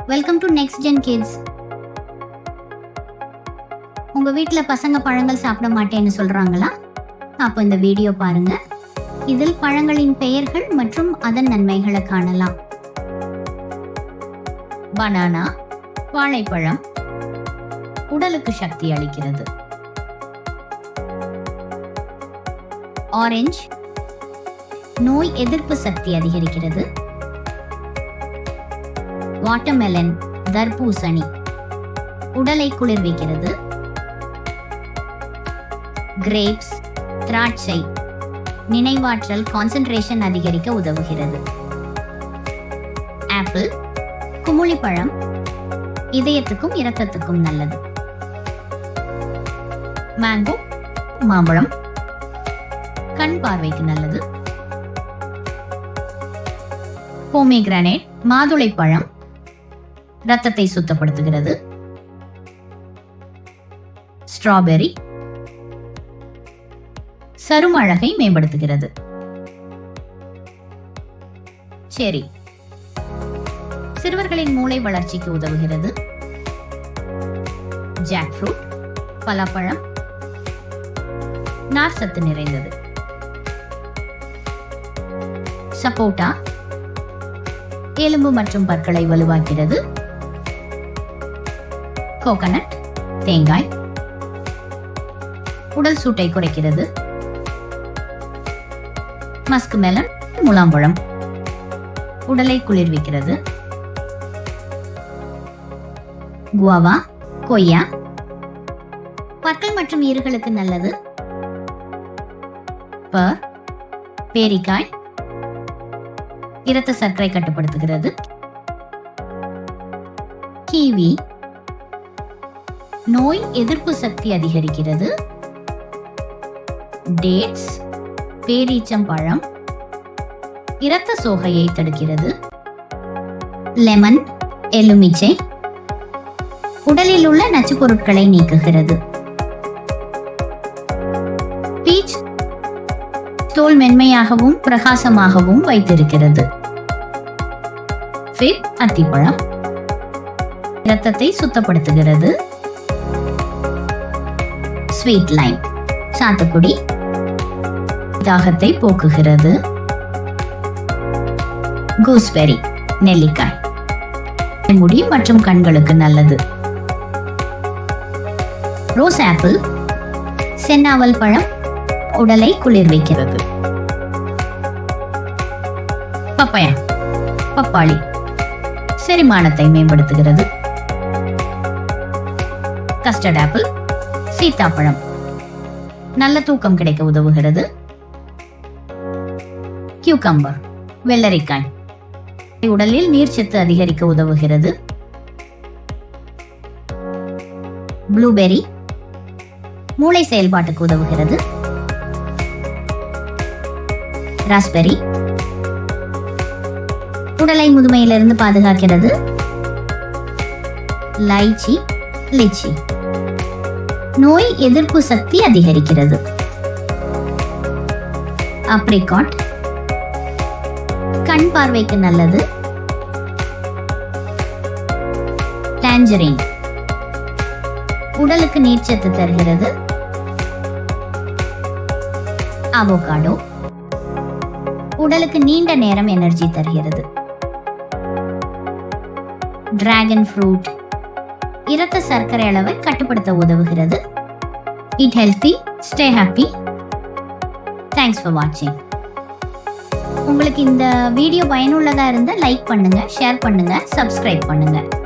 Welcome to next gen kids. உங்க வீட்ல பசங்க பழங்கள் சாப்பிட மாட்டேன்னு சொல்றாங்களா? அப்போ இந்த வீடியோ பாருங்க. இதில் பழங்களின் பெயர்கள் மற்றும் அதன் நன்மைகளை காணலாம். பனானா, வாழைப்பழம், உடலுக்கு சக்தி அளிக்கிறது. ஆரஞ்சு, நோய் எதிர்ப்பு சக்தி அதிகரிக்கிறது. வாட்டர்மெலன், தர்பூசணி, உடலை குளிர்விக்கிறது. கிரேப்ஸ், திராட்சை, நினைவாற்றல் கான்சென்ட்ரேஷன் அதிகரிக்க உதவுகிறது. ஆப்பிள், குமுளிப்பழம், இதயத்துக்கும் இரத்தத்துக்கும் நல்லது. மேங்கோ, மாம்பழம், கண் பார்வைக்கு நல்லது. போமேகிரானேட், மாதுளைப்பழம், இரத்தத்தை சுத்தப்படுத்துகிறது. ஸ்ட்ராபெரி, சரும அழகை மேம்படுத்துகிறது. செரி, சிறுவர்களின் மூளை வளர்ச்சிக்கு உதவுகிறது. ஜாக் ஃப்ரூட், பலாப்பழம், நார் சத்து நிறைந்தது. சப்போட்டா, எலும்பு மற்றும் பற்களை வலுவாக்கிறது. கோகனட், தேங்காய், உடல் சூட்டை குறைக்கிறது. மஸ்க் மெலன், முலாம்பழம், உடலை குளிர்விக்கிறது. குவாவா, கொய்யா, பற்கள் மற்றும் ஈறுகளுக்கு நல்லது. பேரிக்காய், இரத்த சர்க்கரை கட்டுப்படுத்துகிறது. கிவி, நோய் எதிர்ப்பு சக்தி அதிகரிக்கிறது. டேட்ஸ், பேரீச்சம்பழம், இரத்த சோகையை தடுக்கிறது. லெமன், எலுமிச்சை, உடலில் உள்ள நச்சுப் பொருட்களை நீக்குகிறது. பீச், தோல் மென்மையாகவும் பிரகாசமாகவும் வைத்திருக்கிறது. ஃபிக், அத்திப்பழம், இரத்தத்தை சுத்தப்படுத்துகிறது. ஸ்வீட் லைம், சாத்துக்குடி, தாகத்தை போக்குகிறது. கூஸ்பெரி, நெல்லிக்காய், முடி மற்றும் கண்களுக்கு நல்லது. ரோஸ் ஆப்பிள், சென்னாவல் பழம், உடலை குளிர்விக்கிறது. பப்பாயா, பப்பாளி, செரிமானத்தை மேம்படுத்துகிறது. கஸ்டர்ட் ஆப்பிள், சீத்தாப்பழம், நல்ல தூக்கம் கிடைக்க உதவுகிறது. கியூகம்பர், வெள்ளரிக்காய், உடலில் நீர்ச்சத்து அதிகரிக்க உதவுகிறது. ப்ளூபெர்ரி, மூளை செயல்பாட்டுக்கு உதவுகிறது. ராஸ்பெர்ரி, உடலை முதுமையிலிருந்து பாதுகாக்கிறது. லைச்சி, லிச்சி, நோய் எதிர்ப்பு சக்தி அதிகரிக்கிறது. ஆப்ரிகாட், கண் பார்வைக்கு நல்லது. டாஞ்சரின், உடலுக்கு நீர்ச்சத்து தருகிறது. அவோகாடோ, உடலுக்கு நீண்ட நேரம் எனர்ஜி தருகிறது. டிராகன் ஃப்ரூட், இரத்த சர்க்கரை அளவை கட்டுப்படுத்த உதவுகிறது. Eat healthy, stay happy. Thanks for watching. உங்களுக்கு இந்த வீடியோ பயனுள்ளதா இருந்தா லைக் பண்ணுங்க, ஷேர் பண்ணுங்க, சப்ஸ்கிரைப் பண்ணுங்க.